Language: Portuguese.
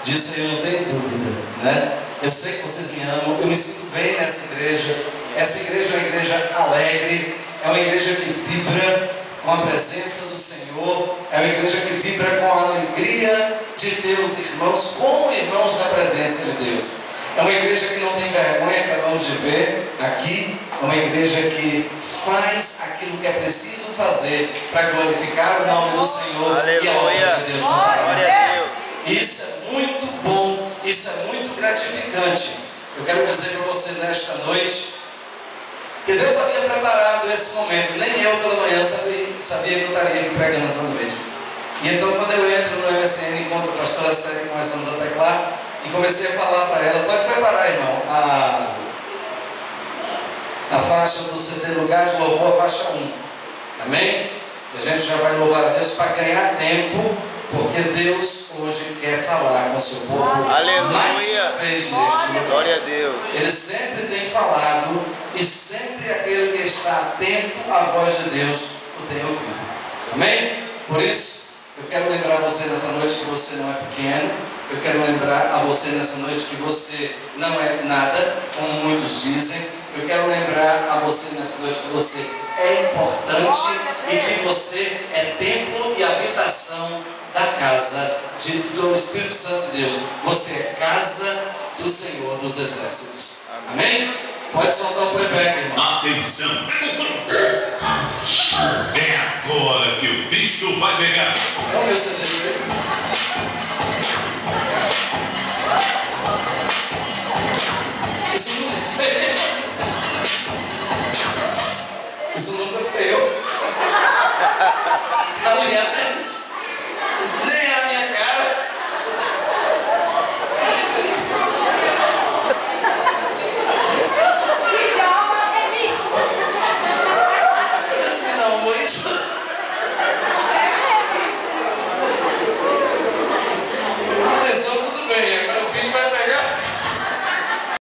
Disso eu não tenho dúvida, né? Eu sei que vocês me amam, eu me sinto bem nessa igreja. Essa igreja é uma igreja alegre, é uma igreja que vibra com a presença do Senhor, é uma igreja que vibra com a alegria de ter os irmãos como irmãos da presença de Deus. É uma igreja que não tem vergonha, acabamos de ver aqui. É uma igreja que faz aquilo que é preciso fazer para glorificar o nome do Senhor. Aleluia. E a obra de Deus. Glória a Deus. Isso é muito bom, isso é muito gratificante. Eu quero dizer para você nesta noite que Deus havia preparado esse momento. Nem eu pela manhã sabia que eu estaria aqui pregando essa noite. E então quando eu entro no MSN, encontro a pastora Sérgio, começamos a teclar e comecei a falar para ela: pode preparar, irmão, a faixa do CD Lugar de Louvor, a faixa 1. Amém? E a gente já vai louvar a Deus para ganhar tempo, porque Deus hoje quer falar com o seu povo. Aleluia. Mais uma vez neste lugar. Glória a Deus. Ele sempre tem falado, e sempre aquele que está atento à voz de Deus o tem ouvido. Amém? Por isso, eu quero lembrar você nessa noite que você não é pequeno. Eu quero lembrar a você nessa noite que você não é nada, como muitos dizem. Eu quero lembrar a você nessa noite que você é importante e que você é templo e habitação da casa do Espírito Santo de Deus. Você é casa do Senhor dos Exércitos. Amém? Pode soltar o playback, irmão. Atenção! É agora que o bicho vai pegar. Vamos ver o CD. Isso nunca é feio. Isso nunca é feio. Aliás, nem a minha